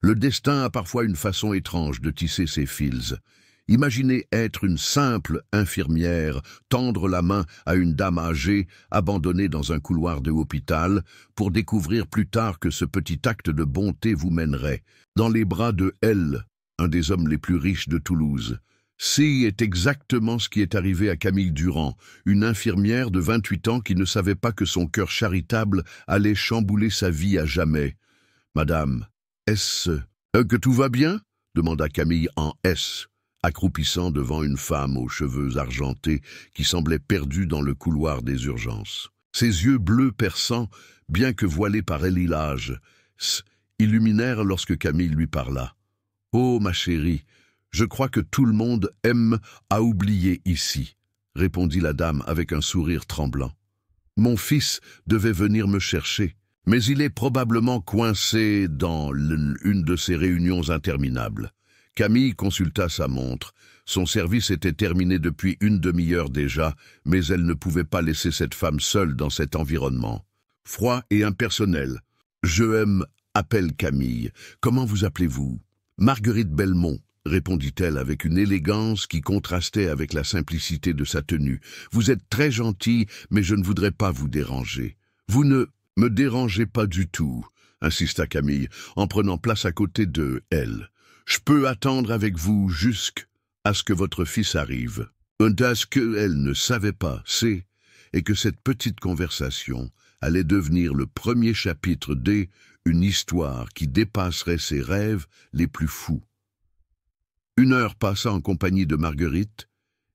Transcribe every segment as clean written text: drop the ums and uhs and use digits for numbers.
Le destin a parfois une façon étrange de tisser ses fils. Imaginez être une simple infirmière, tendre la main à une dame âgée, abandonnée dans un couloir de hôpital, pour découvrir plus tard que ce petit acte de bonté vous mènerait dans les bras de L, un des hommes les plus riches de Toulouse. C est exactement ce qui est arrivé à Camille Durand, une infirmière de 28 ans qui ne savait pas que son cœur charitable allait chambouler sa vie à jamais. « Madame, est-ce que tout va bien ?» demanda Camille en S, accroupissant devant une femme aux cheveux argentés qui semblait perdue dans le couloir des urgences. Ses yeux bleus perçants, bien que voilés par l'âge, illuminèrent lorsque Camille lui parla. « Oh, ma chérie, je crois que tout le monde aime à oublier ici, » répondit la dame avec un sourire tremblant. « Mon fils devait venir me chercher, mais il est probablement coincé dans une de ces réunions interminables. » Camille consulta sa montre. Son service était terminé depuis une demi-heure déjà, mais elle ne pouvait pas laisser cette femme seule dans cet environnement. Froid et impersonnel. « Je appelle Camille. Comment vous appelez-vous ?»« Marguerite Belmont, » répondit-elle avec une élégance qui contrastait avec la simplicité de sa tenue. « Vous êtes très gentil, mais je ne voudrais pas vous déranger. »« Vous ne me dérangez pas du tout, » insista Camille, en prenant place à côté de elle. « Je peux attendre avec vous jusqu'à ce que votre fils arrive. » Ce qu'elle ne savait pas, c'est que cette petite conversation allait devenir le premier chapitre d'une histoire qui dépasserait ses rêves les plus fous. Une heure passa en compagnie de Marguerite,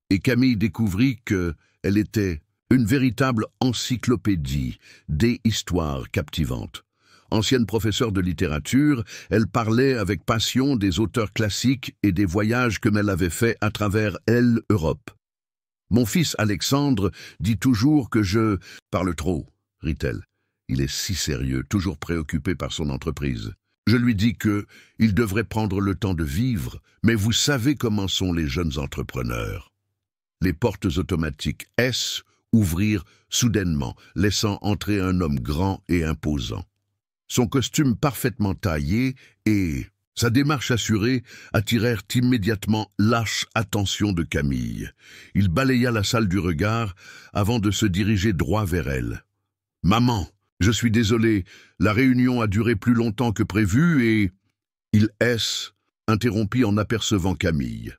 et Camille découvrit qu'elle était une véritable encyclopédie des histoires captivantes. Ancienne professeure de littérature, elle parlait avec passion des auteurs classiques et des voyages que elle avait faits à travers l'Europe. « Mon fils Alexandre dit toujours que je parle trop, » rit-elle. « Il est si sérieux, toujours préoccupé par son entreprise. Je lui dis qu'il devrait prendre le temps de vivre, mais vous savez comment sont les jeunes entrepreneurs. » Les portes automatiques S ouvrirent soudainement, laissant entrer un homme grand et imposant. Son costume parfaitement taillé et sa démarche assurée attirèrent immédiatement lâche attention de Camille. Il balaya la salle du regard avant de se diriger droit vers elle. « Maman, je suis désolé, la réunion a duré plus longtemps que prévu et... » Il interrompit en apercevant Camille.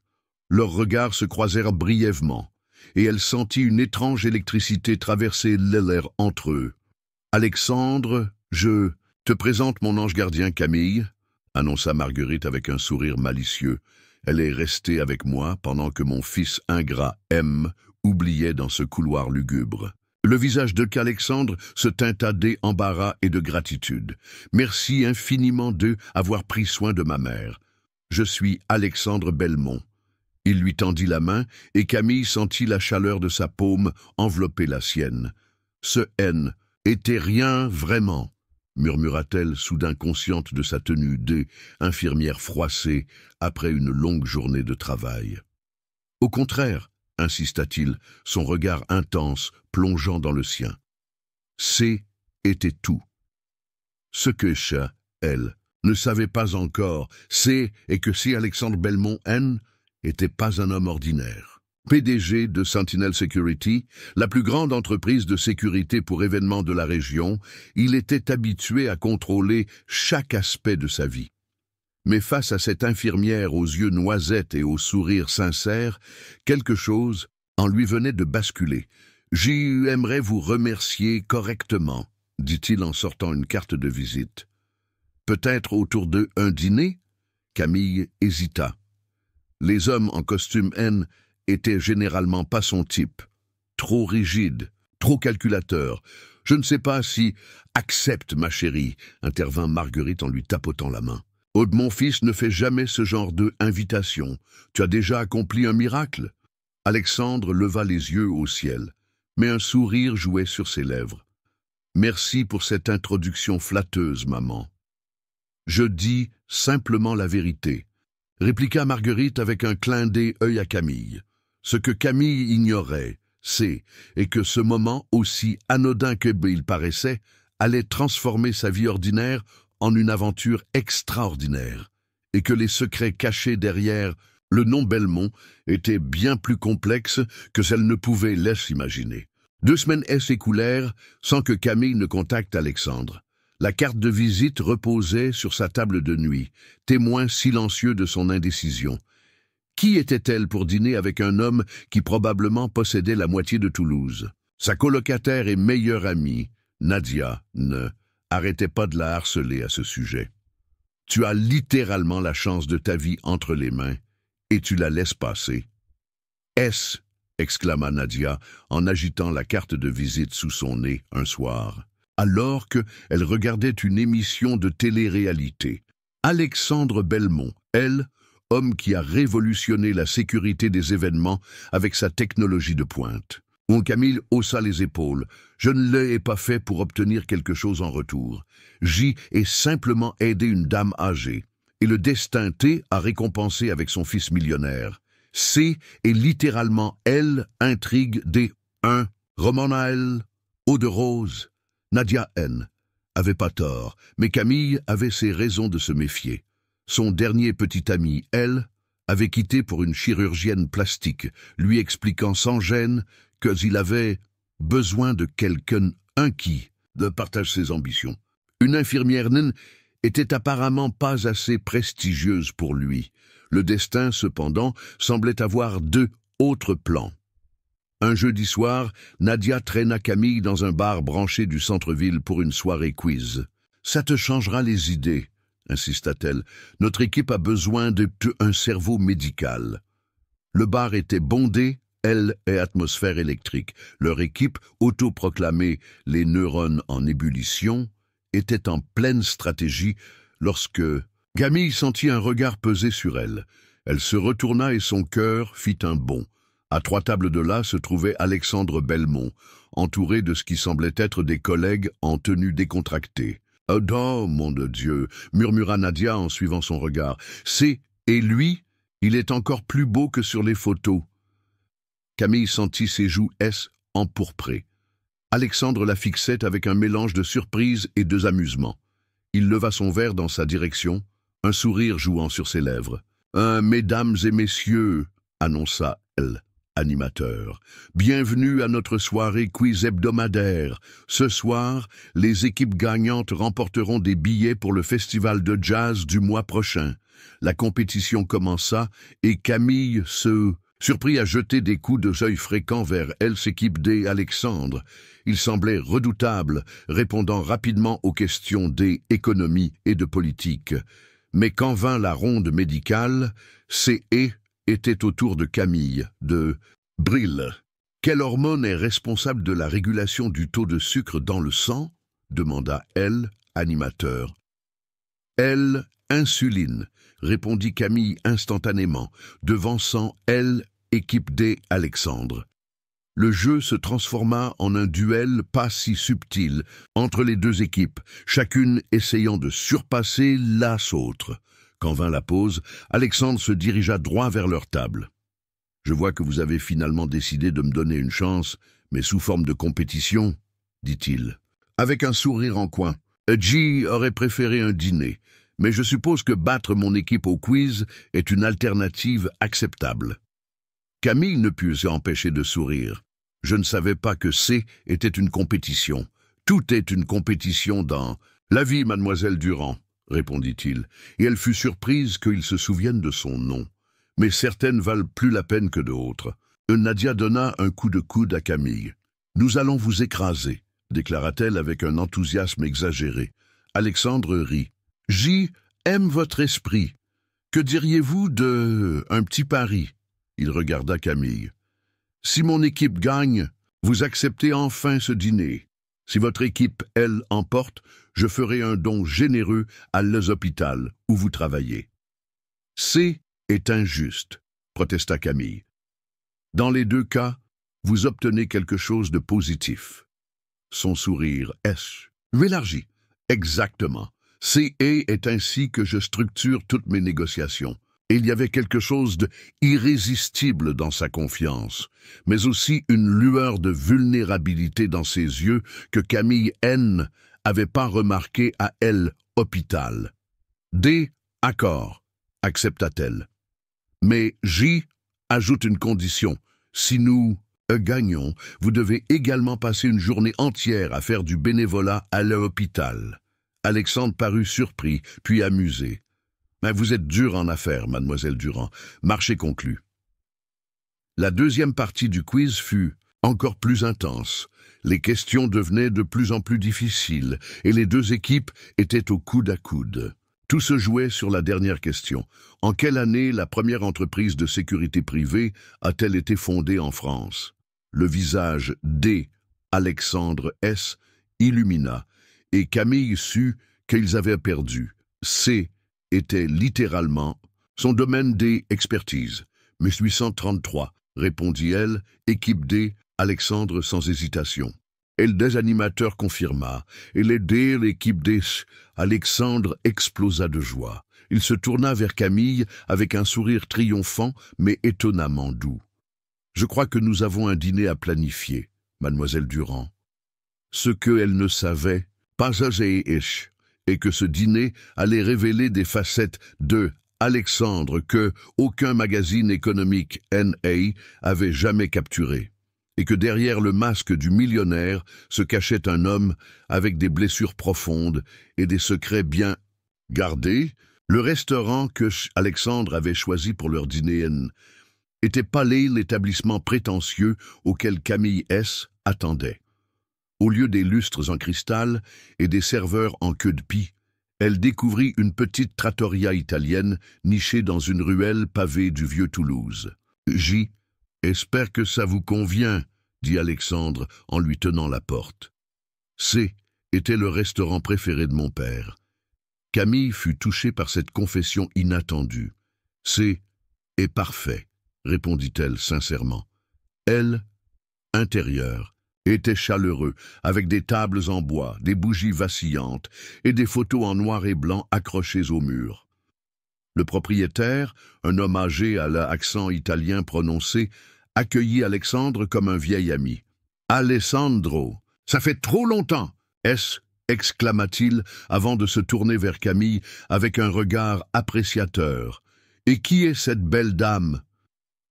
Leurs regards se croisèrent brièvement, et elle sentit une étrange électricité traverser l'air entre eux. « Alexandre, je te présente mon ange gardien Camille, » annonça Marguerite avec un sourire malicieux. « Elle est restée avec moi pendant que mon fils ingrat M oubliait dans ce couloir lugubre. » Le visage de qu'Alexandre se teinta d'embarras et de gratitude. « Merci infiniment d'avoir pris soin de ma mère. Je suis Alexandre Belmont. » Il lui tendit la main et Camille sentit la chaleur de sa paume envelopper la sienne. « Ce N était rien vraiment, » murmura-t-elle, soudain consciente de sa tenue d'infirmière froissée après une longue journée de travail. « Au contraire, » insista-t-il, son regard intense plongeant dans le sien. C était tout. Ce que elle ne savait pas encore, c'est que si Alexandre Belmont N n'était pas un homme ordinaire. PDG de Sentinel Security, la plus grande entreprise de sécurité pour événements de la région, il était habitué à contrôler chaque aspect de sa vie. Mais face à cette infirmière aux yeux noisettes et au sourire sincère, quelque chose en lui venait de basculer. « J'aimerais vous remercier correctement, » dit-il en sortant une carte de visite. « Peut-être autour d'un dîner ?» Camille hésita. Les hommes en costume N étaient généralement pas son type. Trop rigide, trop calculateur. « Je ne sais pas si... »« Accepte, ma chérie, » intervint Marguerite en lui tapotant la main. « Mon fils ne fait jamais ce genre d'invitation. Tu as déjà accompli un miracle ?» Alexandre leva les yeux au ciel, mais un sourire jouait sur ses lèvres. « Merci pour cette introduction flatteuse, maman. »« Je dis simplement la vérité, » répliqua Marguerite avec un clin d'œil à Camille. Ce que Camille ignorait, c'est que ce moment, aussi anodin qu'il paraissait, allait transformer sa vie ordinaire en une aventure extraordinaire, et que les secrets cachés derrière le nom Belmont étaient bien plus complexes que celle ne pouvait laisser imaginer. 2 semaines s'écoulèrent sans que Camille ne contacte Alexandre. La carte de visite reposait sur sa table de nuit, témoin silencieux de son indécision. Qui était-elle pour dîner avec un homme qui probablement possédait la moitié de Toulouse? Sa colocataire et meilleure amie, Nadia, ne arrêtait pas de la harceler à ce sujet. « Tu as littéralement la chance de ta vie entre les mains, et tu la laisses passer. »« Est-ce » exclama Nadia en agitant la carte de visite sous son nez un soir, alors qu'elle regardait une émission de télé-réalité. Alexandre Belmont, elle, homme qui a révolutionné la sécurité des événements avec sa technologie de pointe. Mon Camille haussa les épaules. Je ne l'ai pas fait pour obtenir quelque chose en retour. J'y ai simplement aidé une dame âgée. Et le destin T a récompensé avec son fils millionnaire. C est littéralement L, intrigue D. 1. Romana L, eau de rose. Nadia N. avait pas tort, mais Camille avait ses raisons de se méfier. Son dernier petit ami, L, avait quitté pour une chirurgienne plastique, lui expliquant sans gêne qu'il avait besoin de quelqu'un qui partage ses ambitions. Une infirmière naine était apparemment pas assez prestigieuse pour lui. Le destin, cependant, semblait avoir 2 autres plans. Un jeudi soir, Nadia traîna Camille dans un bar branché du centre-ville pour une soirée quiz. « Ça te changera les idées », insista-t-elle. « Notre équipe a besoin d'un cerveau médical. » Le bar était bondé, elle et atmosphère électrique. Leur équipe, autoproclamée les neurones en ébullition, était en pleine stratégie lorsque Camille sentit un regard peser sur elle. Elle se retourna et son cœur fit un bond. À 3 tables de là se trouvait Alexandre Belmont, entouré de ce qui semblait être des collègues en tenue décontractée. « Oh, mon Dieu !» murmura Nadia en suivant son regard. « Et lui, il est encore plus beau que sur les photos. » Camille sentit ses joues empourprées. Alexandre la fixait avec un mélange de surprise et d'amusement. Il leva son verre dans sa direction, un sourire jouant sur ses lèvres. « Mesdames et messieurs », annonça elle, animateur, « bienvenue à notre soirée quiz hebdomadaire. Ce soir, les équipes gagnantes remporteront des billets pour le festival de jazz du mois prochain. » La compétition commença et Camille se surpris à jeter des coups d'œil fréquents vers elle, s'équipe D. Alexandre. Il semblait redoutable, répondant rapidement aux questions d'économie et de politique. Mais quand vint la ronde médicale, C. était autour de Camille, de Brille. « Quelle hormone est responsable de la régulation du taux de sucre dans le sang ?» demanda elle, animateur. « Elle, insuline », répondit Camille instantanément, devançant elle, équipe D. Alexandre. Le jeu se transforma en un duel pas si subtil entre les 2 équipes, chacune essayant de surpasser l'autre. Quand vint la pause, Alexandre se dirigea droit vers leur table. « Je vois que vous avez finalement décidé de me donner une chance, mais sous forme de compétition, » dit-il. Avec un sourire en coin, G aurait préféré un dîner, mais je suppose que battre mon équipe au quiz est une alternative acceptable. Camille ne put s'empêcher de sourire. Je ne savais pas que C était une compétition. Tout est une compétition dans la vie, mademoiselle Durand, répondit-il, et elle fut surprise qu'il se souvienne de son nom. Mais certaines valent plus la peine que d'autres. Nadia donna un coup de coude à Camille. « Nous allons vous écraser », déclara-t-elle avec un enthousiasme exagéré. Alexandre rit. « J aime votre esprit. Que diriez-vous de un petit pari ?» Il regarda Camille. « Si mon équipe gagne, vous acceptez enfin ce dîner. Si votre équipe, elle, emporte, je ferai un don généreux à l'hôpital où vous travaillez. » « C est injuste, » protesta Camille. « Dans les 2 cas, vous obtenez quelque chose de positif. » Son sourire élargi. « Exactement. C est ainsi que je structure toutes mes négociations. » Et il y avait quelque chose d'irrésistible dans sa confiance, mais aussi une lueur de vulnérabilité dans ses yeux que Camille N. avait pas remarqué à elle hôpital. D. Accord, accepta-t-elle. Mais J ajoute une condition. Si nous gagnons, vous devez également passer une journée entière à faire du bénévolat à l'hôpital. Alexandre parut surpris, puis amusé. Mais vous êtes dure en affaires, mademoiselle Durand. Marché conclu. La deuxième partie du quiz fut encore plus intense. Les questions devenaient de plus en plus difficiles et les deux équipes étaient au coude à coude. Tout se jouait sur la dernière question. En quelle année la première entreprise de sécurité privée a-t-elle été fondée en France? Le visage D. Alexandre S. illumina et Camille sut qu'ils avaient perdu. C. était littéralement son domaine des expertises. 1833, répondit-elle, équipe D, Alexandre sans hésitation. Et le désanimateur confirma, et les D, l'équipe D, Alexandre explosa de joie. Il se tourna vers Camille avec un sourire triomphant, mais étonnamment doux. Je crois que nous avons un dîner à planifier, mademoiselle Durand. Ce qu'elle ne savait, pas assez et que ce dîner allait révéler des facettes de Alexandre que aucun magazine économique NA avait jamais capturé, et que derrière le masque du millionnaire se cachait un homme avec des blessures profondes et des secrets bien gardés. Le restaurant que Alexandre avait choisi pour leur dîner était Palais, l'établissement prétentieux auquel Camille S. attendait. Au lieu des lustres en cristal et des serveurs en queue de pie, elle découvrit une petite trattoria italienne nichée dans une ruelle pavée du vieux Toulouse. « J. espère que ça vous convient », dit Alexandre en lui tenant la porte. C. était le restaurant préféré de mon père. Camille fut touchée par cette confession inattendue. « C. est parfait », répondit-elle sincèrement. Elle, intérieure, était chaleureux, avec des tables en bois, des bougies vacillantes et des photos en noir et blanc accrochées au mur. Le propriétaire, un homme âgé à l'accent italien prononcé, accueillit Alexandre comme un vieil ami. « Alessandro, ça fait trop longtemps !» exclama-t-il avant de se tourner vers Camille avec un regard appréciateur. « Et qui est cette belle dame ?»«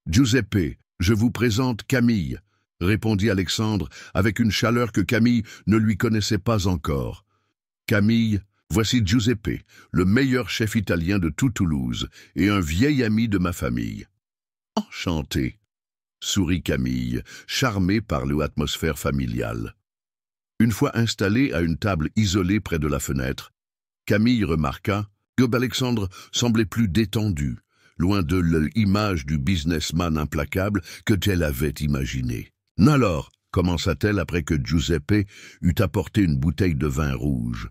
Giuseppe, je vous présente Camille. » répondit Alexandre avec une chaleur que Camille ne lui connaissait pas encore. « Camille, voici Giuseppe, le meilleur chef italien de tout Toulouse et un vieil ami de ma famille. »« Enchanté !» sourit Camille, charmée par l'atmosphère familiale. Une fois installée à une table isolée près de la fenêtre, Camille remarqua que Alexandre semblait plus détendu, loin de l'image du businessman implacable que qu'elle avait imaginé. « Alors, commença-t-elle après que Giuseppe eut apporté une bouteille de vin rouge,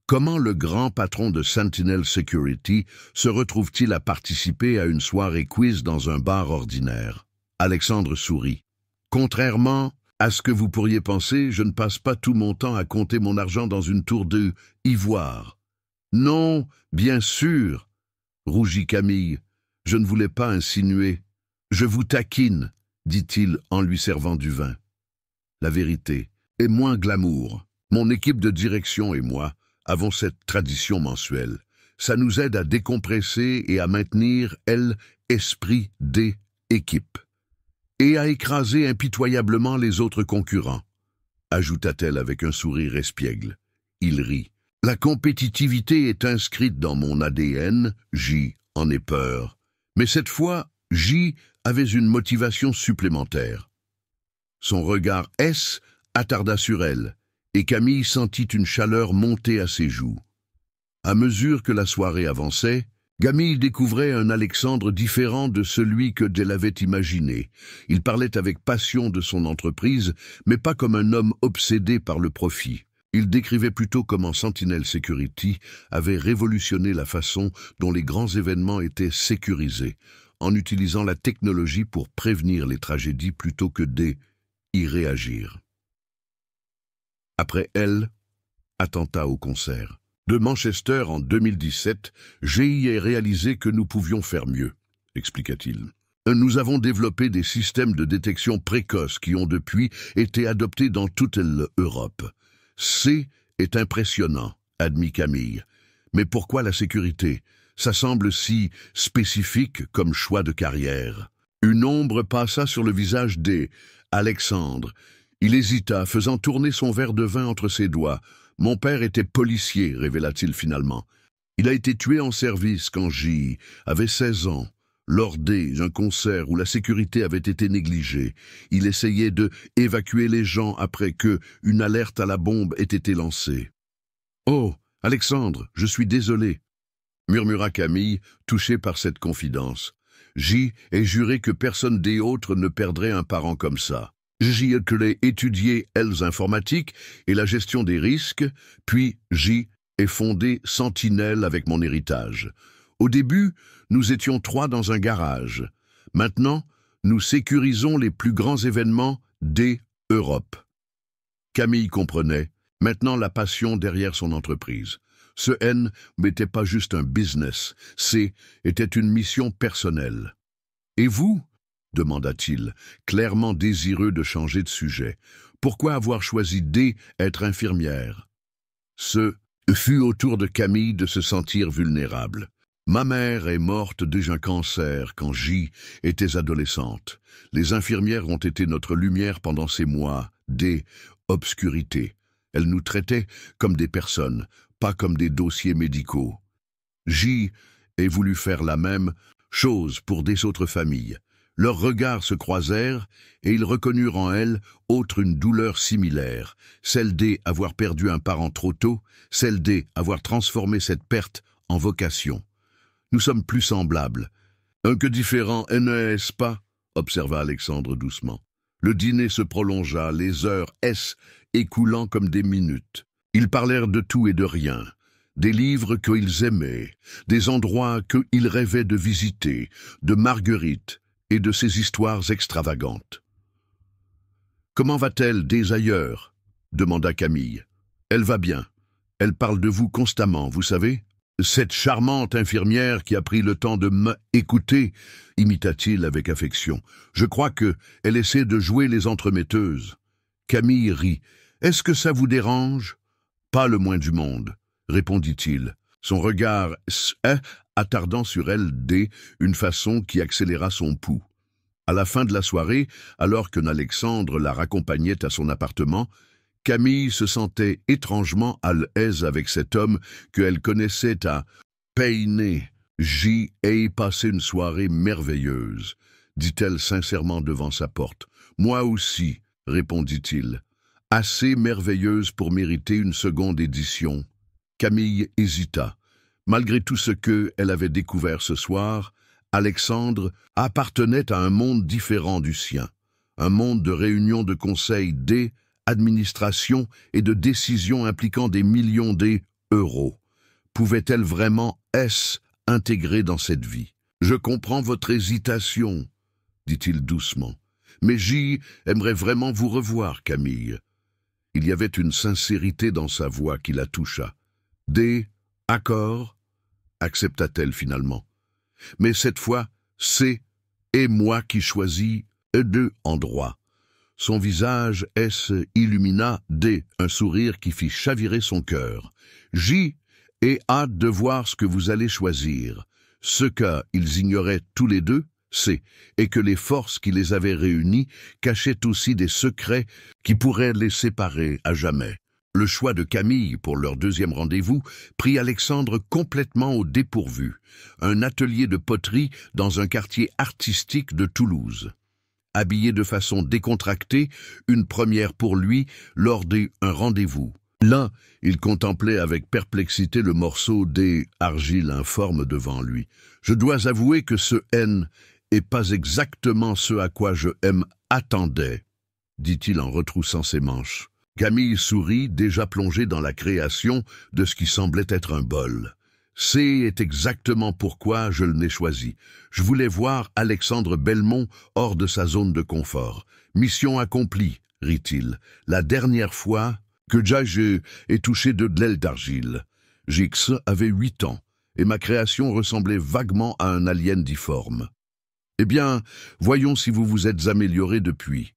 comment le grand patron de Sentinel Security se retrouve-t-il à participer à une soirée quiz dans un bar ordinaire ?» Alexandre sourit. « Contrairement à ce que vous pourriez penser, je ne passe pas tout mon temps à compter mon argent dans une tour de ivoire. »« Non, bien sûr, » rougit Camille. « Je ne voulais pas insinuer. Je vous taquine, » dit-il en lui servant du vin. La vérité est moins glamour. Mon équipe de direction et moi avons cette tradition mensuelle. Ça nous aide à décompresser et à maintenir, l'esprit des équipes. Et à écraser impitoyablement les autres concurrents, ajouta-t-elle avec un sourire espiègle. Il rit. La compétitivité est inscrite dans mon ADN, J en est peur. Mais cette fois, J avait une motivation supplémentaire. Son regard S attarda sur elle, et Camille sentit une chaleur monter à ses joues. À mesure que la soirée avançait, Camille découvrait un Alexandre différent de celui qu'elle avait imaginé. Il parlait avec passion de son entreprise, mais pas comme un homme obsédé par le profit. Il décrivait plutôt comment Sentinel Security avait révolutionné la façon dont les grands événements étaient sécurisés, en utilisant la technologie pour prévenir les tragédies plutôt que d'y réagir. Après elle, attentat au concert. De Manchester en 2017, j'ai réalisé que nous pouvions faire mieux, expliqua-t-il. Nous avons développé des systèmes de détection précoce qui ont depuis été adoptés dans toute l'Europe. C'est impressionnant, admit Camille. Mais pourquoi la sécurité? Ça semble si spécifique comme choix de carrière. Une ombre passa sur le visage d'Alexandre. Il hésita, faisant tourner son verre de vin entre ses doigts. « Mon père était policier », révéla-t-il finalement. « Il a été tué en service quand J avait 16 ans. Lors d'un concert où la sécurité avait été négligée, il essayait de évacuer les gens après que une alerte à la bombe ait été lancée. « Oh, Alexandre, je suis désolé », murmura Camille, touché par cette confidence. J ai juré que personne des autres ne perdrait un parent comme ça. J ai étudié informatique et la gestion des risques, puis J ai fondé Sentinelle avec mon héritage. Au début, nous étions 3 dans un garage. Maintenant, nous sécurisons les plus grands événements d'Europe. Camille comprenait maintenant la passion derrière son entreprise. Ce N n'était pas juste un business, était une mission personnelle. « Et vous ?» demanda-t-il, clairement désireux de changer de sujet. « Pourquoi avoir choisi d'être infirmière ?» Ce fut au tour de Camille de se sentir vulnérable. « Ma mère est morte d'un cancer quand J était adolescente. Les infirmières ont été notre lumière pendant ces mois d'obscurité. Elles nous traitaient comme des personnes, pas comme des dossiers médicaux. J ait voulu faire la même chose pour des autres familles. Leurs regards se croisèrent et ils reconnurent en elle autre une douleur similaire, celle d'avoir perdu un parent trop tôt, celle d'avoir transformé cette perte en vocation. Nous sommes plus semblables. Un que différent, n'est-ce pas? Observa Alexandre doucement. Le dîner se prolongea, les heures écoulant comme des minutes. Ils parlèrent de tout et de rien. Des livres qu'ils aimaient, des endroits qu'ils rêvaient de visiter, de Marguerite et de ses histoires extravagantes. « Comment va-t-elle des ailleurs ?» demanda Camille. « Elle va bien. Elle parle de vous constamment, vous savez. Cette charmante infirmière qui a pris le temps de m'écouter, imita-t-il avec affection. Je crois qu'elle essaie de jouer les entremetteuses. » Camille rit. « Est-ce que ça vous dérange ?»« Pas le moins du monde. » répondit-il, son regard attardant sur elle d'une façon qui accéléra son pouls. À la fin de la soirée, alors que Alexandre la raccompagnait à son appartement, Camille se sentait étrangement à l'aise avec cet homme qu'elle connaissait à peiner. « J'y ai passé une soirée merveilleuse », dit-elle sincèrement devant sa porte. « Moi aussi », répondit-il. « Assez merveilleuse pour mériter une seconde édition. » Camille hésita. Malgré tout ce qu'elle avait découvert ce soir, Alexandre appartenait à un monde différent du sien, un monde de réunions de conseils d'administration et de décisions impliquant des millions d'euros. Pouvait-elle vraiment intégrer dans cette vie? « Je comprends votre hésitation, » dit-il doucement. « Mais J aimerait vraiment vous revoir, Camille. » Il y avait une sincérité dans sa voix qui la toucha. « Accord » accepta-t-elle finalement. Mais cette fois, c'est moi qui choisis en droit. Son visage illumina un sourire qui fit chavirer son cœur. J ai hâte de voir ce que vous allez choisir. Ce qu'ils ignoraient tous les deux, et que les forces qui les avaient réunis cachaient aussi des secrets qui pourraient les séparer à jamais. Le choix de Camille pour leur deuxième rendez-vous prit Alexandre complètement au dépourvu. Un atelier de poterie dans un quartier artistique de Toulouse. Habillé de façon décontractée, une première pour lui lors d'un rendez-vous. Là, il contemplait avec perplexité le morceau d'argile informe devant lui. « Je dois avouer que ce N est pas exactement ce à quoi je attendais, » dit-il en retroussant ses manches. Camille sourit, déjà plongée dans la création de ce qui semblait être un bol. « C'est exactement pourquoi je l'ai choisi. Je voulais voir Alexandre Belmont hors de sa zone de confort. Mission accomplie, rit-il. La dernière fois que j'ai touché de l'aile d'argile. Jix avait 8 ans, et ma création ressemblait vaguement à un alien difforme. Eh bien, voyons si vous vous êtes amélioré depuis. »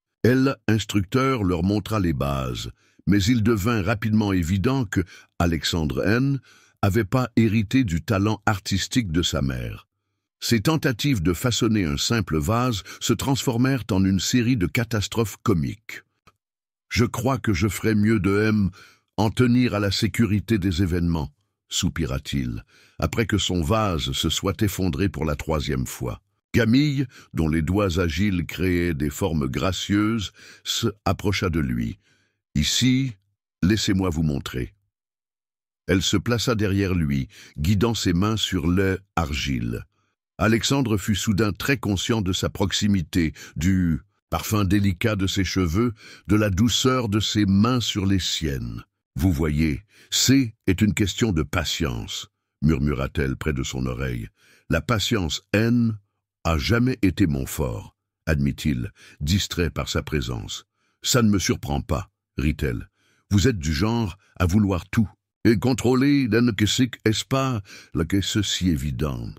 Instructeur leur montra les bases, mais il devint rapidement évident que Alexandre N avait pas hérité du talent artistique de sa mère. Ses tentatives de façonner un simple vase se transformèrent en une série de catastrophes comiques. « Je crois que je ferais mieux de en tenir à la sécurité des événements, » soupira-t-il, après que son vase se soit effondré pour la 3e fois. Camille, dont les doigts agiles créaient des formes gracieuses, se approcha de lui. « Ici, laissez-moi vous montrer. » Elle se plaça derrière lui, guidant ses mains sur l'argile. Alexandre fut soudain très conscient de sa proximité, du parfum délicat de ses cheveux, de la douceur de ses mains sur les siennes. « Vous voyez, est une question de patience, » murmura-t-elle près de son oreille. « La patience, a jamais été mon fort, » admit-il, distrait par sa présence. « Ça ne me surprend pas, » rit-elle. « Vous êtes du genre à vouloir tout. Et contrôler est-ce pas la que ceci évident.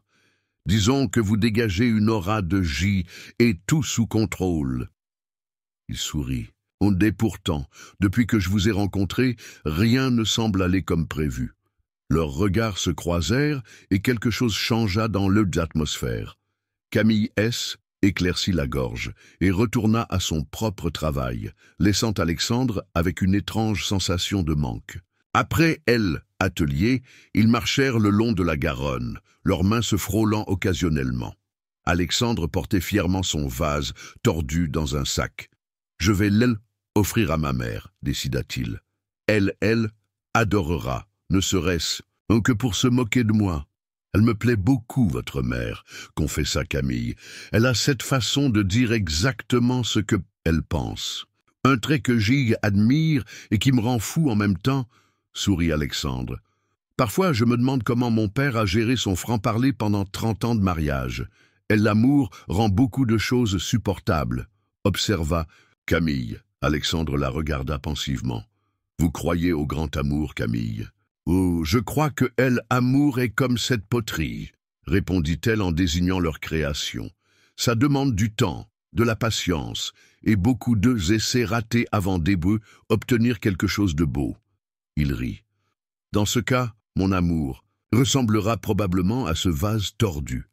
Disons que vous dégagez une aura de J et tout sous contrôle. » Il sourit. « Et pourtant, depuis que je vous ai rencontré, rien ne semble aller comme prévu. » Leurs regards se croisèrent et quelque chose changea dans l'atmosphère. Camille S. éclaircit la gorge et retourna à son propre travail, laissant Alexandre avec une étrange sensation de manque. Après atelier, ils marchèrent le long de la Garonne, leurs mains se frôlant occasionnellement. Alexandre portait fièrement son vase, tordu dans un sac. « Je vais offrir à ma mère, » décida-t-il. « Elle adorera, ne serait-ce que pour se moquer de moi. » « Elle me plaît beaucoup, votre mère, » confessa Camille. « Elle a cette façon de dire exactement ce qu'elle pense. Un trait que j'y admire et qui me rend fou en même temps, » sourit Alexandre. « Parfois, je me demande comment mon père a géré son franc-parler pendant 30 ans de mariage. L'amour rend beaucoup de choses supportables, » observa Camille. Alexandre la regarda pensivement. « Vous croyez au grand amour, Camille ? » « Oh, je crois que amour est comme cette poterie, » répondit-elle en désignant leur création. « Ça demande du temps, de la patience, et beaucoup d'essais ratés avant obtenir quelque chose de beau. » Il rit. « Dans ce cas, mon amour ressemblera probablement à ce vase tordu.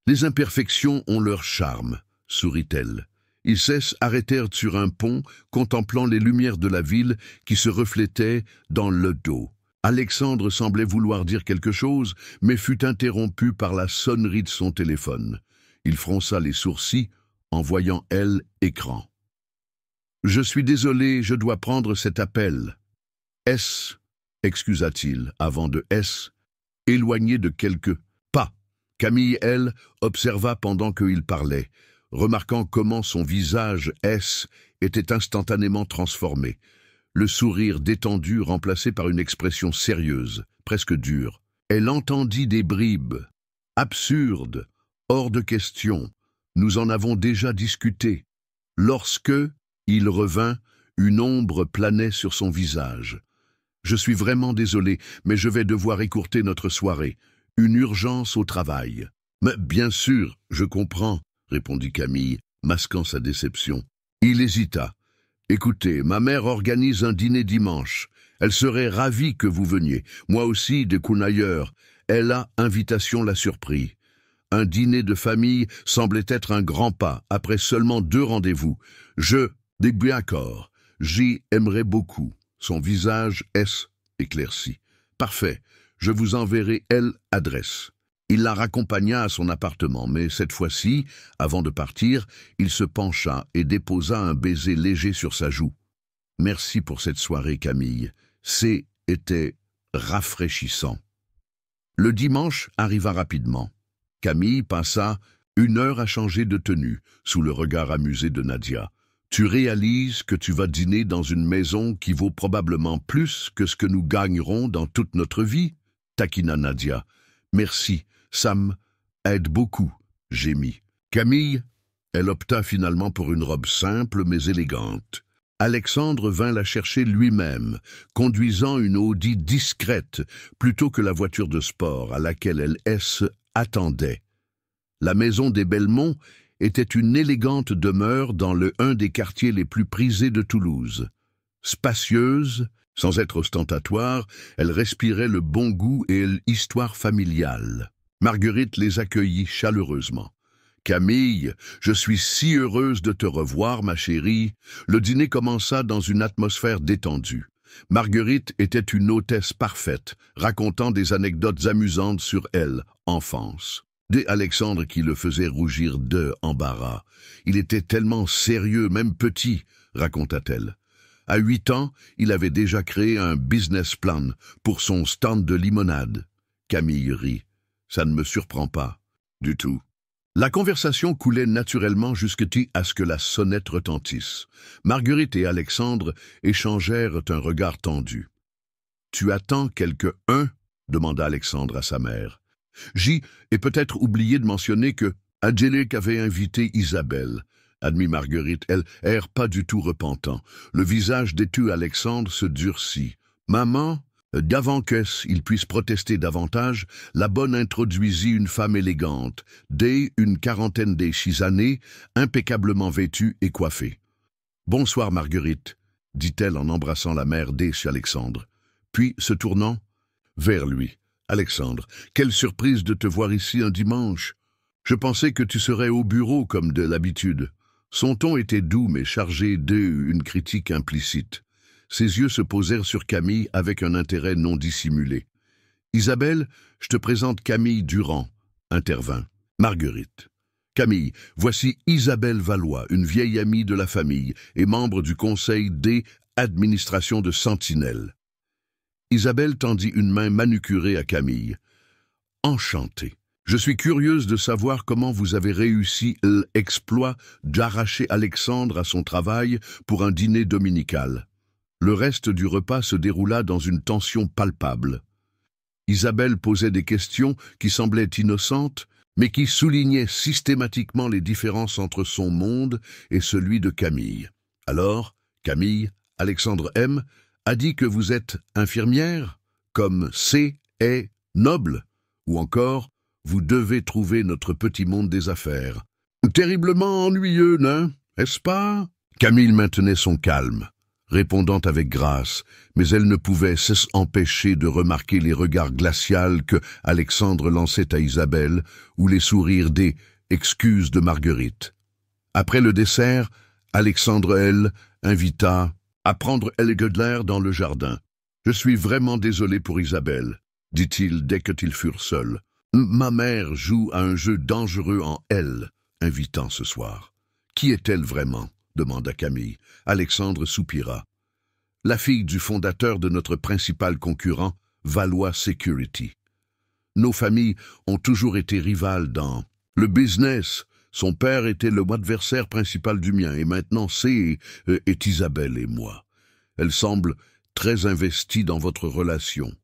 Les imperfections ont leur charme, » sourit-elle. Ils s'arrêtèrent sur un pont, contemplant les lumières de la ville qui se reflétaient dans le dos. Alexandre semblait vouloir dire quelque chose, mais fut interrompu par la sonnerie de son téléphone. Il fronça les sourcils en voyant écran. « Je suis désolé, je dois prendre cet appel. » excusa-t-il, avant de éloigné de quelques pas. Camille, observa pendant qu'il parlait, remarquant comment son visage était instantanément transformé. Le sourire détendu remplacé par une expression sérieuse, presque dure. Elle entendit des bribes. « Absurde, hors de question, nous en avons déjà discuté. » Lorsque il revint, une ombre planait sur son visage. « Je suis vraiment désolé, mais je vais devoir écourter notre soirée. Une urgence au travail. »« Mais bien sûr, je comprends, » répondit Camille, masquant sa déception. Il hésita. « Écoutez, ma mère organise un dîner dimanche. Elle serait ravie que vous veniez. Moi aussi, de ailleurs. Invitation la surpris. Un dîner de famille semblait être un grand pas, après seulement 2 rendez-vous. D'accord. J'y aimerais beaucoup. » Son visage éclairci. « Parfait. Je vous enverrai adresse. » Il la raccompagna à son appartement, mais cette fois-ci, avant de partir, il se pencha et déposa un baiser léger sur sa joue. « Merci pour cette soirée, Camille. C'était rafraîchissant. » Le dimanche arriva rapidement. Camille passa 1 heure à changer de tenue, sous le regard amusé de Nadia. « Tu réalises que tu vas dîner dans une maison qui vaut probablement plus que ce que nous gagnerons dans toute notre vie ?» taquina Nadia. « Merci. Ça m'aide beaucoup, » gémit. Camille, elle opta finalement pour une robe simple mais élégante. Alexandre vint la chercher lui-même, conduisant une Audi discrète plutôt que la voiture de sport à laquelle elle attendait. La maison des Belmont était une élégante demeure dans un des quartiers les plus prisés de Toulouse. Spacieuse Sans être ostentatoire, elles respiraient le bon goût et l'histoire familiale. Marguerite les accueillit chaleureusement. « Camille, je suis si heureuse de te revoir, ma chérie. » Le dîner commença dans une atmosphère détendue. Marguerite était une hôtesse parfaite, racontant des anecdotes amusantes sur elle, enfance. Dès Alexandre qui le faisait rougir de embarras. « Il était tellement sérieux, même petit, » raconta-t-elle. À 8 ans, il avait déjà créé un business plan pour son stand de limonade. Camille rit. « Ça ne me surprend pas, du tout. » La conversation coulait naturellement jusqu'à ce que la sonnette retentisse. Marguerite et Alexandre échangèrent un regard tendu. « Tu attends quelqu'un ?» demanda Alexandre à sa mère. J. est peut-être oublié de mentionner que Angélique avait invité Isabelle, admit Marguerite, elle erre pas du tout repentant. Le visage d'étu Alexandre se durcit. « Maman ?» D'avant qu'il puisse protester davantage, la bonne introduisit une femme élégante, dès une quarantaine années, impeccablement vêtue et coiffée. « Bonsoir Marguerite », dit-elle en embrassant la mère chez Alexandre. Puis, se tournant vers lui, « Alexandre, quelle surprise de te voir ici un dimanche. Je pensais que tu serais au bureau comme de l'habitude. » Son ton était doux mais chargé d'une critique implicite. Ses yeux se posèrent sur Camille avec un intérêt non dissimulé. « Isabelle, je te présente Camille Durand », intervint Marguerite. « Camille, voici Isabelle Valois, une vieille amie de la famille et membre du conseil d'administration de Sentinelle. » Isabelle tendit une main manucurée à Camille. « Enchantée. Je suis curieuse de savoir comment vous avez réussi l'exploit d'arracher Alexandre à son travail pour un dîner dominical. » Le reste du repas se déroula dans une tension palpable. Isabelle posait des questions qui semblaient innocentes, mais qui soulignaient systématiquement les différences entre son monde et celui de Camille. Alors, Camille, Alexandre M. a dit que vous êtes infirmière, comme C est noble, ou encore vous devez trouver notre petit monde des affaires. Terriblement ennuyeux, n'est-ce pas? Camille maintenait son calme, répondant avec grâce, mais elle ne pouvait s'empêcher de remarquer les regards glaciaux que Alexandre lançait à Isabelle ou les sourires des excuses de Marguerite. Après le dessert, Alexandre, elle, invita à prendre Elgedler dans le jardin. « Je suis vraiment désolé pour Isabelle, » dit-il dès qu'ils furent seuls. « Ma mère joue à un jeu dangereux en elle, invitant ce soir. »« Qui est-elle vraiment ?» demanda Camille. Alexandre soupira. « La fille du fondateur de notre principal concurrent, Valois Security. Nos familles ont toujours été rivales dans le business. Son père était le adversaire principal du mien, et maintenant c'est Isabelle et moi. Elle semble très investie dans votre relation. »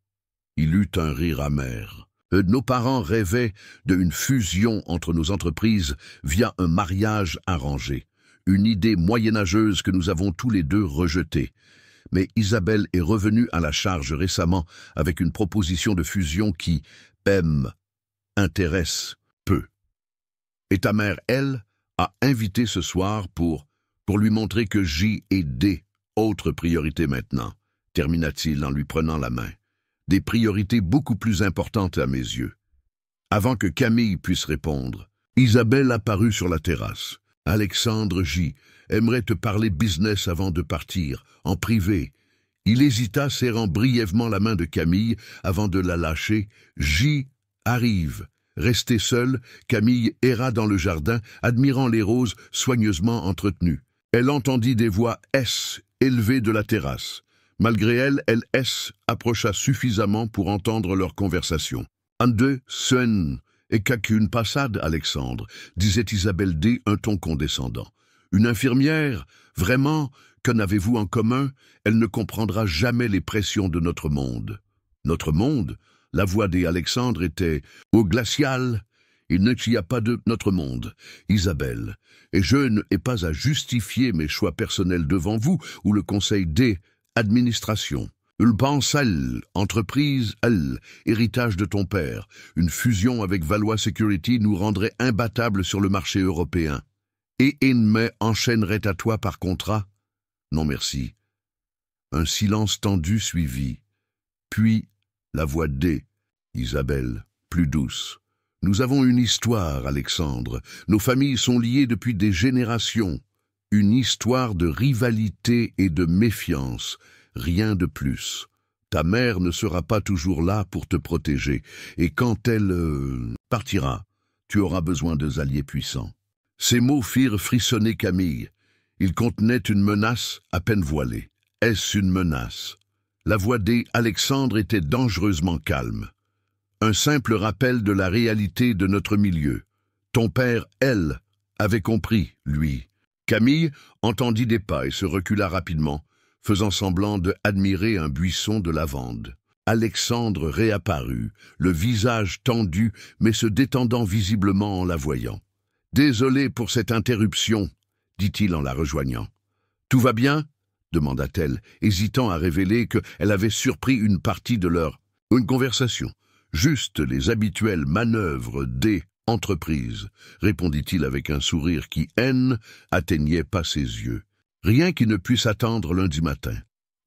Il eut un rire amer. Nos parents rêvaient d'une fusion entre nos entreprises via un mariage arrangé. Une idée moyenâgeuse que nous avons tous les deux rejetée. Mais Isabelle est revenue à la charge récemment avec une proposition de fusion qui, intéresse peu. Et ta mère, elle, a invité ce soir pour lui montrer que J et D, autre priorité maintenant, termina-t-il en lui prenant la main. Des priorités beaucoup plus importantes à mes yeux. Avant que Camille puisse répondre, Isabelle apparut sur la terrasse. « Alexandre J. aimerait te parler business avant de partir, en privé. » Il hésita, serrant brièvement la main de Camille avant de la lâcher. « J. arrive. » Restée seule, Camille erra dans le jardin, admirant les roses soigneusement entretenues. Elle entendit des voix S élevées de la terrasse. Malgré elle, S approcha suffisamment pour entendre leur conversation. « Ande, Suen, et qu'une passade, Alexandre, » disait Isabelle D. un ton condescendant. « Une infirmière? Vraiment? Qu'en avez-vous en commun? Elle ne comprendra jamais les pressions de notre monde. » Notre monde? La voix d'Alexandre était « Au glacial, il n'y a pas de notre monde, Isabelle, et je n'ai pas à justifier mes choix personnels devant vous ou le conseil d'administration. Il pense entreprise, héritage de ton père. Une fusion avec Valois Security nous rendrait imbattables sur le marché européen. Et il me enchaînerait à toi par contrat? Non merci. Un silence tendu suivit. Puis, la voix d', Isabelle, plus douce. « Nous avons une histoire, Alexandre. Nos familles sont liées depuis des générations. Une histoire de rivalité et de méfiance, rien de plus. Ta mère ne sera pas toujours là pour te protéger, et quand elle partira, tu auras besoin de alliés puissants. » Ces mots firent frissonner Camille. Ils contenaient une menace à peine voilée. Est-ce une menace? La voix d'Alexandre était dangereusement calme. Un simple rappel de la réalité de notre milieu. Ton père, elle, avait compris, lui. Camille entendit des pas et se recula rapidement, faisant semblant d'admirer un buisson de lavande. Alexandre réapparut, le visage tendu, mais se détendant visiblement en la voyant. « Désolé pour cette interruption, » dit-il en la rejoignant. « Tout va bien ?» demanda-t-elle, hésitant à révéler qu'elle avait surpris une partie de une conversation. « Juste les habituelles manœuvres des entreprises, » répondit-il avec un sourire qui, atteignait pas ses yeux. Rien qui ne puisse attendre lundi matin.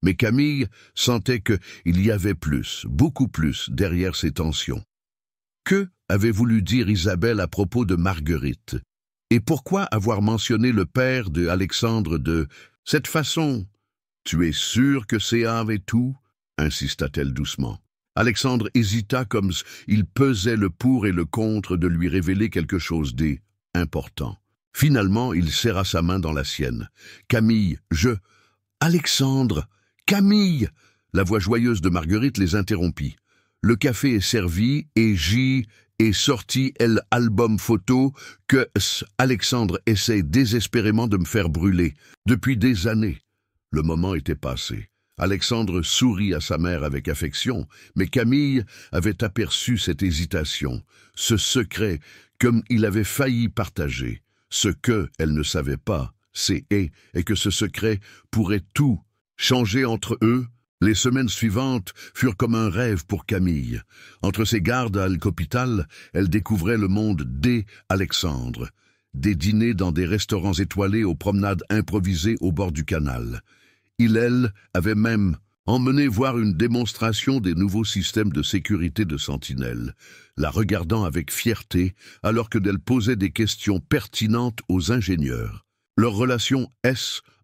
Mais Camille sentait qu'il y avait plus, beaucoup plus, derrière ces tensions. Que avait voulu dire Isabelle à propos de Marguerite? Et pourquoi avoir mentionné le père de Alexandre de cette façon? « Tu es sûr que c'est et tout ?» insista-t-elle doucement. Alexandre hésita comme il pesait le pour et le contre de lui révéler quelque chose d'important. Finalement, il serra sa main dans la sienne. « Camille, Alexandre, Camille !» La voix joyeuse de Marguerite les interrompit. « Le café est servi et J est sorti l'album photo que Alexandre essaie désespérément de me faire brûler depuis des années. » Le moment était passé. Alexandre sourit à sa mère avec affection, mais Camille avait aperçu cette hésitation, ce secret comme il avait failli partager. Ce qu'elle ne savait pas, c'est et que ce secret pourrait tout changer entre eux. Les semaines suivantes furent comme un rêve pour Camille. Entre ses gardes à l'hôpital, elle découvrait le monde d'Alexandre. Des dîners dans des restaurants étoilés aux promenades improvisées au bord du canal. Elle avait même emmené voir une démonstration des nouveaux systèmes de sécurité de Sentinelle, la regardant avec fierté alors qu'elle posait des questions pertinentes aux ingénieurs. Leur relation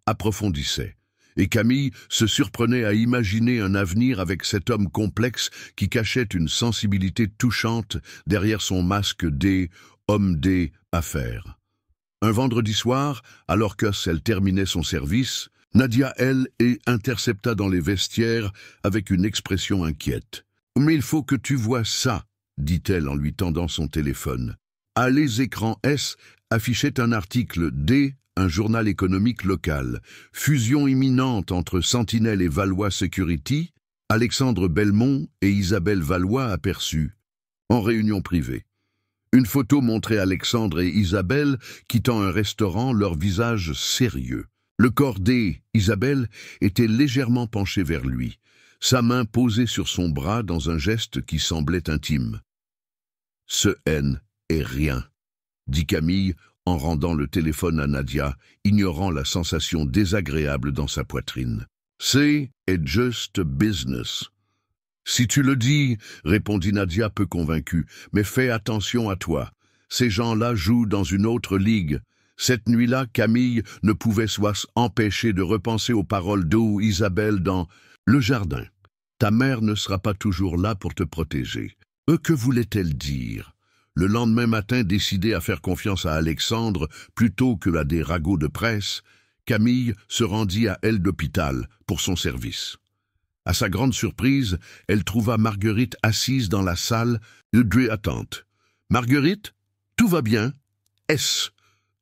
approfondissait, et Camille se surprenait à imaginer un avenir avec cet homme complexe qui cachait une sensibilité touchante derrière son masque homme affaires. Un vendredi soir, alors qu'elle terminait son service, Nadia, intercepta dans les vestiaires avec une expression inquiète. « Mais il faut que tu vois ça », dit-elle en lui tendant son téléphone. À les écrans affichait un article un journal économique local. Fusion imminente entre Sentinelle et Valois Security, Alexandre Belmont et Isabelle Valois aperçus, en réunion privée. Une photo montrait Alexandre et Isabelle quittant un restaurant, leur visage sérieux. Le corps d'Isabelle était légèrement penché vers lui, sa main posée sur son bras dans un geste qui semblait intime. « Ce est rien », dit Camille en rendant le téléphone à Nadia, ignorant la sensation désagréable dans sa poitrine. « C'est just business. » « Si tu le dis, » répondit Nadia peu convaincue, « mais fais attention à toi. Ces gens-là jouent dans une autre ligue. » Cette nuit-là, Camille ne pouvait s'empêcher de repenser aux paroles d'Isabelle dans le jardin. « Ta mère ne sera pas toujours là pour te protéger. » Que voulait-elle dire? Le lendemain matin, décidée à faire confiance à Alexandre plutôt que à des ragots de presse, Camille se rendit à d'hôpital pour son service. À sa grande surprise, elle trouva Marguerite assise dans la salle, attente. « Marguerite, tout va bien? »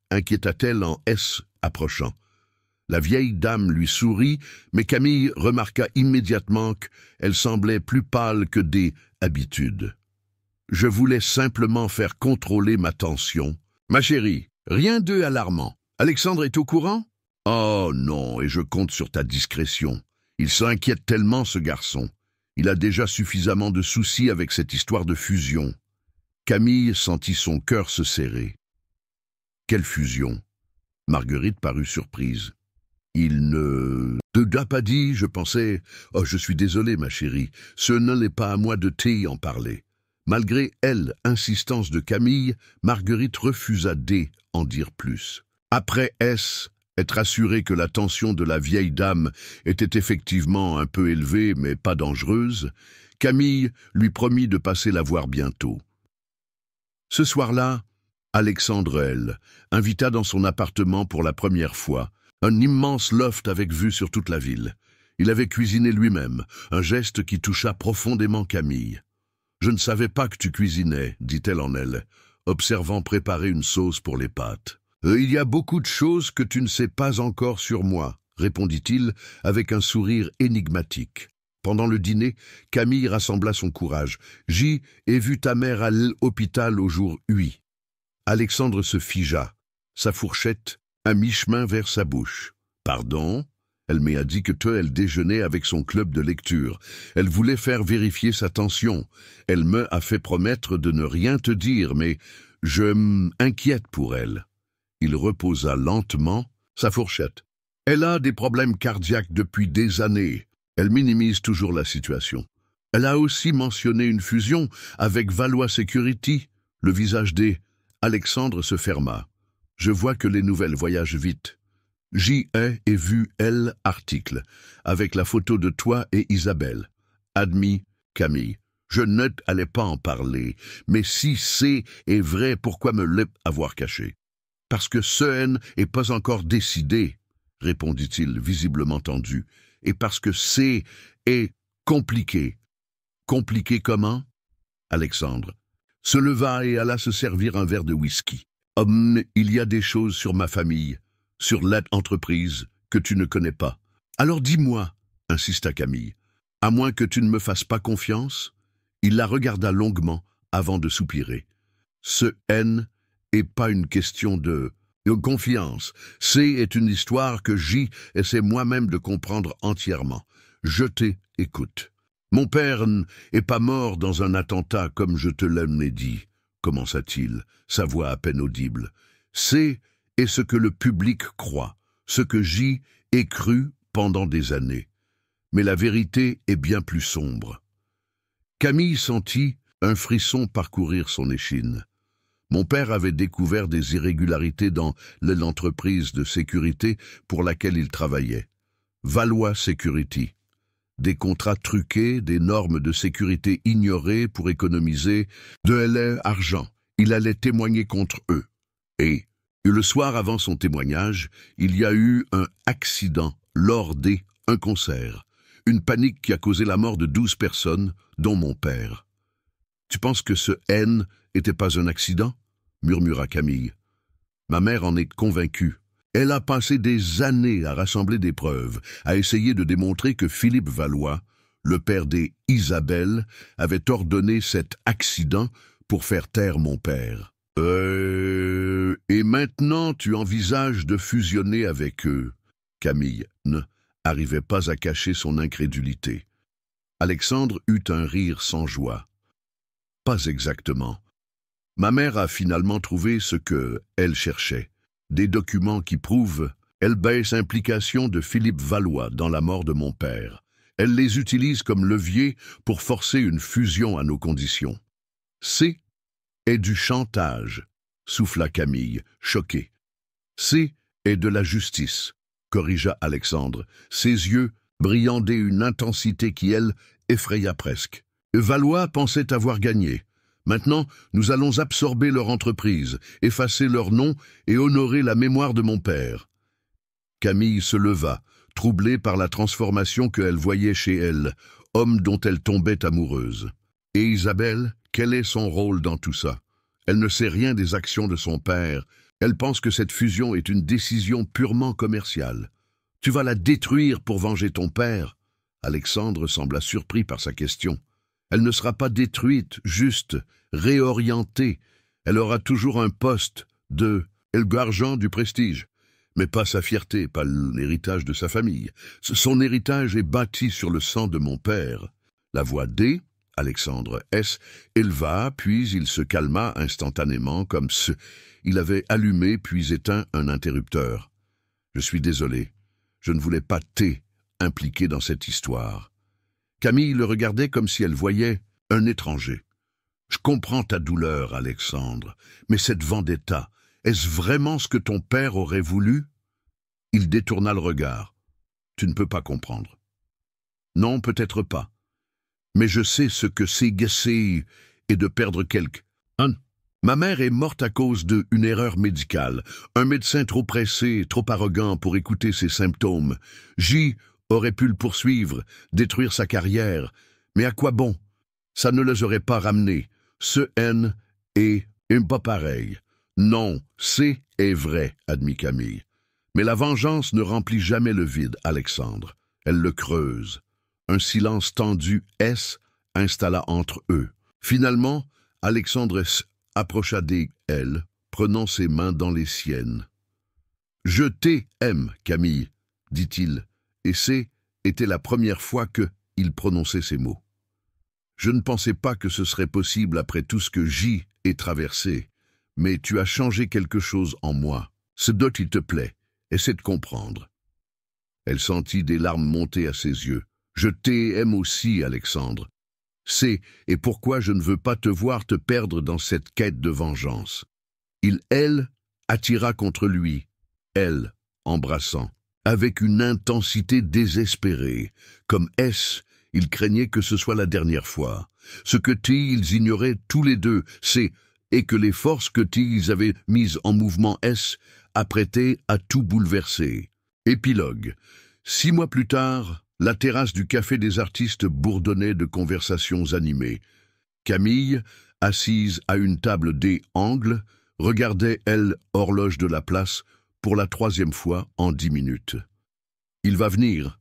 inquiéta-t-elle en approchant. La vieille dame lui sourit, mais Camille remarqua immédiatement qu'elle semblait plus pâle que d'habitude. « Je voulais simplement faire contrôler ma tension. »« Ma chérie, rien d'alarmant. Alexandre est au courant? »« Oh non, et je compte sur ta discrétion. Il s'inquiète tellement, ce garçon. Il a déjà suffisamment de soucis avec cette histoire de fusion. » Camille sentit son cœur se serrer. « Quelle fusion ?» Marguerite parut surprise. Il ne te l'a pas dit, je pensais. Oh, je suis désolé, ma chérie, ce n'est pas à moi de t'y en parler. Malgré l'insistance de Camille, Marguerite refusa d'en dire plus. Après être assurée que la tension de la vieille dame était effectivement un peu élevée, mais pas dangereuse, Camille lui promit de passer la voir bientôt. Ce soir-là, Alexandre invita dans son appartement pour la première fois un immense loft avec vue sur toute la ville. Il avait cuisiné lui-même, un geste qui toucha profondément Camille. « Je ne savais pas que tu cuisinais, dit-elle en elle, observant préparer une sauce pour les pâtes. Il y a beaucoup de choses que tu ne sais pas encore sur moi, répondit-il avec un sourire énigmatique. Pendant le dîner, Camille rassembla son courage. « J'ai vu ta mère à l'hôpital au jour 8. » Alexandre se figea, sa fourchette à mi-chemin vers sa bouche. « Pardon ?» Elle m'a dit que elle déjeunait avec son club de lecture. Elle voulait faire vérifier sa tension. Elle me a fait promettre de ne rien te dire, mais je m'inquiète pour elle. Il reposa lentement sa fourchette. Elle a des problèmes cardiaques depuis des années. Elle minimise toujours la situation. Elle a aussi mentionné une fusion avec Valois Security. Le visage d'Alexandre se ferma. Je vois que les nouvelles voyagent vite. J'y ai vu l'article, avec la photo de toi et Isabelle. Admis, Camille. Je n'allais pas en parler, mais si c'est vrai, pourquoi me l'avoir caché? Parce que ce n'est pas encore décidé, répondit-il, visiblement tendu, et parce que c'est compliqué. Compliqué comment? Alexandre se leva et alla se servir un verre de whisky. Il y a des choses sur ma famille, sur l'entreprise, que tu ne connais pas. Alors dis-moi, insista Camille, à moins que tu ne me fasses pas confiance. Il la regarda longuement avant de soupirer. Ce N est pas une question de confiance. C'est une histoire que j'essaie moi-même de comprendre entièrement. Je t'écoute. Mon père n'est pas mort dans un attentat comme je te l'ai dit, commença-t-il, sa voix à peine audible. C'est ce que le public croit, ce que j'y ai cru pendant des années. Mais la vérité est bien plus sombre. Camille sentit un frisson parcourir son échine. Mon père avait découvert des irrégularités dans l'entreprise de sécurité pour laquelle il travaillait. Valois Security. Des contrats truqués, des normes de sécurité ignorées pour économiser de l'argent. Il allait témoigner contre eux. Et le soir avant son témoignage, il y a eu un accident lors d'un concert. Une panique qui a causé la mort de 12 personnes, dont mon père. « Tu penses que ce N n'était pas un accident ?» murmura Camille. « Ma mère en est convaincue. Elle a passé des années à rassembler des preuves, à essayer de démontrer que Philippe Valois, le père d'Isabelle, avait ordonné cet accident pour faire taire mon père. Et maintenant tu envisages de fusionner avec eux. » Camille n'arrivait pas à cacher son incrédulité. Alexandre eut un rire sans joie. « Pas exactement. Ma mère a finalement trouvé ce qu'elle cherchait. Des documents qui prouvent l'implication de Philippe Valois dans la mort de mon père. Elle les utilise comme levier pour forcer une fusion à nos conditions. C'est du chantage, souffla Camille, choquée. C'est de la justice, corrigea Alexandre, ses yeux brillant d'une intensité qui, elle, effraya presque. Valois pensait avoir gagné. Maintenant, nous allons absorber leur entreprise, effacer leur nom et honorer la mémoire de mon père. Camille se leva, troublée par la transformation qu'elle voyait chez elle, homme dont elle tombait amoureuse. Et Isabelle, quel est son rôle dans tout ça? Elle ne sait rien des actions de son père. Elle pense que cette fusion est une décision purement commerciale. Tu vas la détruire pour venger ton père? Alexandre sembla surpris par sa question. Elle ne sera pas détruite, juste réorientée. Elle aura toujours un poste de l'argent, du prestige, mais pas sa fierté, pas l'héritage de sa famille. Son héritage est bâti sur le sang de mon père. La voix Alexandre éleva, puis il se calma instantanément, comme il avait allumé puis éteint un interrupteur. Je suis désolé. Je ne voulais pas T impliqué dans cette histoire. Camille le regardait comme si elle voyait un étranger. Je comprends ta douleur, Alexandre, mais cette vendetta, est-ce vraiment ce que ton père aurait voulu? Il détourna le regard. Tu ne peux pas comprendre. Non, peut-être pas. Mais je sais ce que c'est gasser et de perdre quelqu'un. Ma mère est morte à cause d'une erreur médicale. Un médecin trop pressé, trop arrogant pour écouter ses symptômes. J aurait pu le poursuivre, détruire sa carrière. Mais à quoi bon? Ça ne les aurait pas ramenés. Ce N est pas pareil. Non, c'est vrai, admit Camille. Mais la vengeance ne remplit jamais le vide, Alexandre. Elle le creuse. Un silence tendu, S, installa entre eux. Finalement, Alexandre approcha d'elle, prenant ses mains dans les siennes. « Je t'aime, Camille, dit-il, et était la première fois qu'il prononçait ces mots. Je ne pensais pas que ce serait possible après tout ce que J ai traversé, mais tu as changé quelque chose en moi. Ce dont il te plaît, essaie de comprendre. » Elle sentit des larmes monter à ses yeux. « Je t'aime aussi, Alexandre. Et pourquoi je ne veux pas te voir te perdre dans cette quête de vengeance. » Elle, attira contre lui, elle, embrassant, avec une intensité désespérée, comme il craignait que ce soit la dernière fois. Ce que ils ignoraient tous les deux, et que les forces que ils avaient mises en mouvement apprêtaient à tout bouleverser. Épilogue. 6 mois plus tard, la terrasse du Café des Artistes bourdonnait de conversations animées. Camille, assise à une table des angles, regardait, horloge de la place, pour la 3e fois en 10 minutes. « Il va venir »,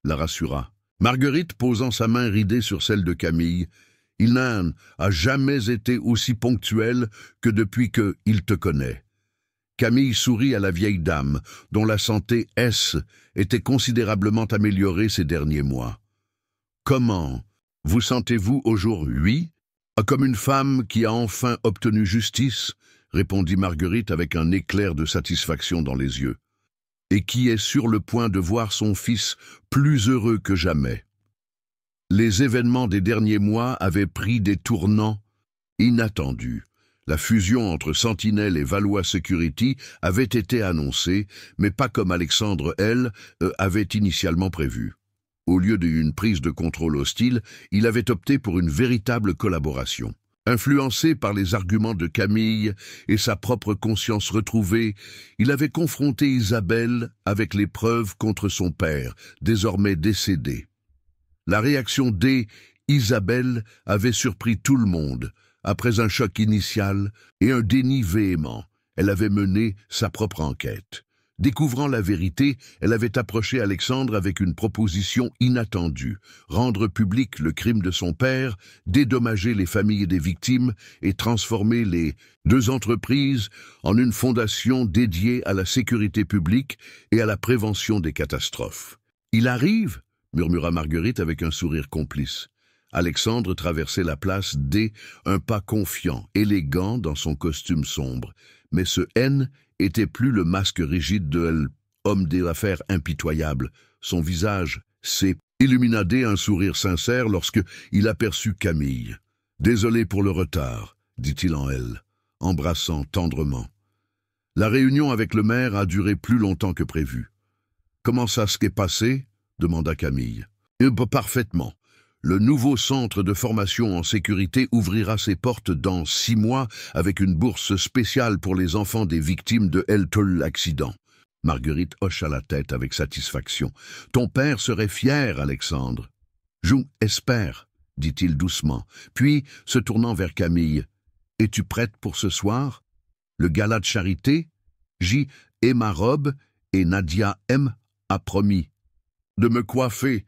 la rassura. Marguerite, posant sa main ridée sur celle de Camille, « Il n'a jamais été aussi ponctuel que depuis qu'il te connaît. » Camille sourit à la vieille dame, dont la santé était considérablement améliorée ces derniers mois. « Comment vous sentez-vous aujourd'hui? » « Comme une femme qui a enfin obtenu justice, » répondit Marguerite avec un éclair de satisfaction dans les yeux, « et qui est sur le point de voir son fils plus heureux que jamais. » Les événements des derniers mois avaient pris des tournants inattendus. La fusion entre Sentinelle et Valois Security avait été annoncée, mais pas comme Alexandre, avait initialement prévu. Au lieu d'une prise de contrôle hostile, il avait opté pour une véritable collaboration. Influencé par les arguments de Camille et sa propre conscience retrouvée, il avait confronté Isabelle avec les preuves contre son père, désormais décédé. La réaction d'Isabelle avait surpris tout le monde. Après un choc initial et un déni véhément, elle avait mené sa propre enquête. Découvrant la vérité, elle avait approché Alexandre avec une proposition inattendue, rendre public le crime de son père, dédommager les familles des victimes et transformer les 2 entreprises en une fondation dédiée à la sécurité publique et à la prévention des catastrophes. « Il arrive » murmura Marguerite avec un sourire complice. Alexandre traversait la place un pas confiant, élégant dans son costume sombre, mais ce N était plus le masque rigide de l'homme d'affaires impitoyable. Son visage illumina un sourire sincère lorsque il aperçut Camille. « Désolé pour le retard, » dit-il en elle, embrassant tendrement. La réunion avec le maire a duré plus longtemps que prévu. « Comment ça s'est passé ?» demanda Camille. « Parfaitement. Le nouveau centre de formation en sécurité ouvrira ses portes dans 6 mois avec une bourse spéciale pour les enfants des victimes de l'accident. » Marguerite hocha la tête avec satisfaction. « Ton père serait fier, Alexandre. »« J'espère, » dit-il doucement, puis, se tournant vers Camille. « Es-tu prête pour ce soir? Le gala de charité? J et ma robe et Nadia M a promis. »« De me coiffer. »«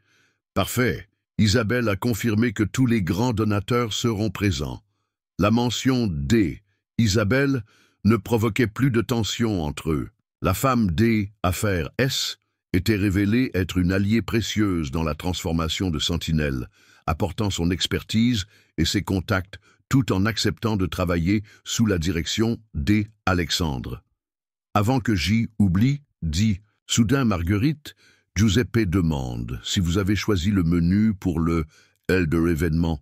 Parfait. » Isabelle a confirmé que tous les grands donateurs seront présents. La mention D, Isabelle, ne provoquait plus de tension entre eux. La femme D, affaire S, était révélée être une alliée précieuse dans la transformation de Sentinelle, apportant son expertise et ses contacts tout en acceptant de travailler sous la direction D. Alexandre. Avant que J oublie, dit « Soudain, Marguerite, Giuseppe demande si vous avez choisi le menu pour le Elder événement.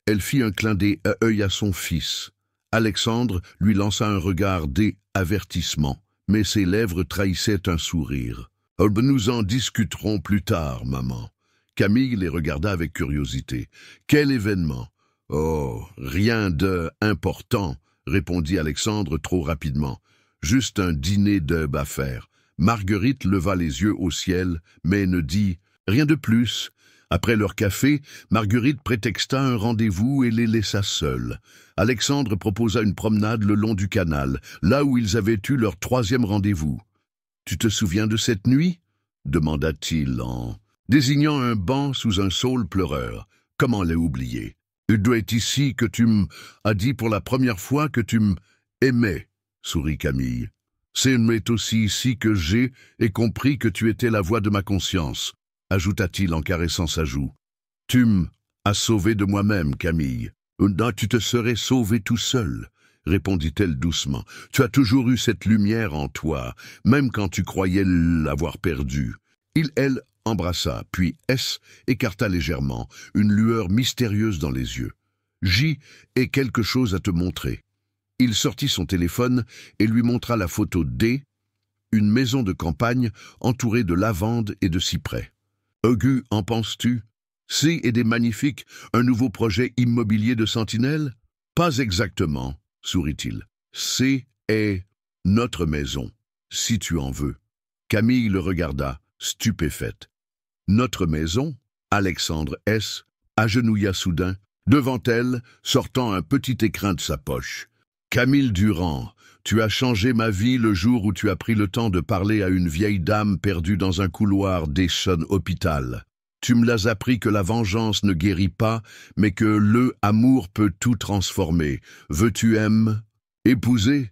Elle fit un clin d'œil à son fils. Alexandre lui lança un regard d'avertissement, mais ses lèvres trahissaient un sourire. « Nous en discuterons plus tard, maman. » Camille les regarda avec curiosité. « Quel événement ?»« Oh, rien d'important, » répondit Alexandre trop rapidement. « Juste un dîner à faire. » Marguerite leva les yeux au ciel, mais ne dit rien de plus. Après leur café, Marguerite prétexta un rendez-vous et les laissa seuls. Alexandre proposa une promenade le long du canal, là où ils avaient eu leur 3e rendez-vous. « Tu te souviens de cette nuit ?» demanda-t-il en désignant un banc sous un saule pleureur. « Comment l'ai oublié? Il doit être ici que tu m'as dit pour la première fois que tu m'aimais, » sourit Camille. « C'est aussi ici que j'ai compris que tu étais la voix de ma conscience, » ajouta-t-il en caressant sa joue. « Tu m'as sauvé de moi-même, Camille. »« Non, tu te serais sauvé tout seul, » répondit-elle doucement. « Tu as toujours eu cette lumière en toi, même quand tu croyais l'avoir perdue. » Elle embrassa, puis S écarta légèrement, une lueur mystérieuse dans les yeux. « J ai quelque chose à te montrer. » Il sortit son téléphone et lui montra la photo D, une maison de campagne entourée de lavandes et de cyprès. « Augu, en penses-tu? C est des magnifiques, un nouveau projet immobilier de Sentinelle? »« Pas exactement, » sourit-il. « C est notre maison, si tu en veux. » Camille le regarda, stupéfaite. « Notre maison ?» Alexandre S. agenouilla soudain, devant elle, sortant un petit écrin de sa poche. « Camille Durand, tu as changé ma vie le jour où tu as pris le temps de parler à une vieille dame perdue dans un couloir d'Eschon Hôpital. Tu me l'as appris que la vengeance ne guérit pas, mais que le amour peut tout transformer. Veux-tu épouser ?»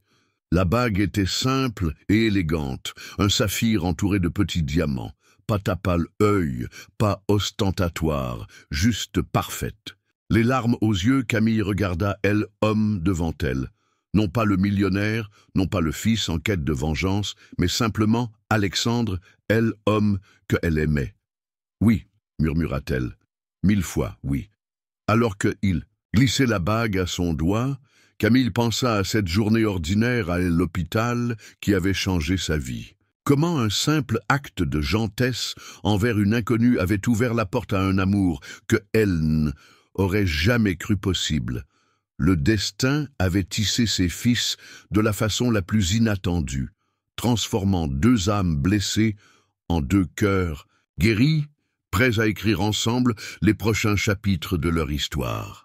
La bague était simple et élégante, un saphir entouré de petits diamants. Pas tapal œil, pas ostentatoire, juste parfaite. Les larmes aux yeux, Camille regarda homme devant elle. Non pas le millionnaire, non pas le fils en quête de vengeance, mais simplement Alexandre, homme que elle aimait. « Oui, » murmura-t-elle. « 1000 fois, oui. » Alors qu'il glissait la bague à son doigt, Camille pensa à cette journée ordinaire à l'hôpital qui avait changé sa vie. Comment un simple acte de gentillesse envers une inconnue avait ouvert la porte à un amour que elle n'aurait jamais cru possible. Le destin avait tissé ses fils de la façon la plus inattendue, transformant 2 âmes blessées en 2 cœurs guéris, prêts à écrire ensemble les prochains chapitres de leur histoire.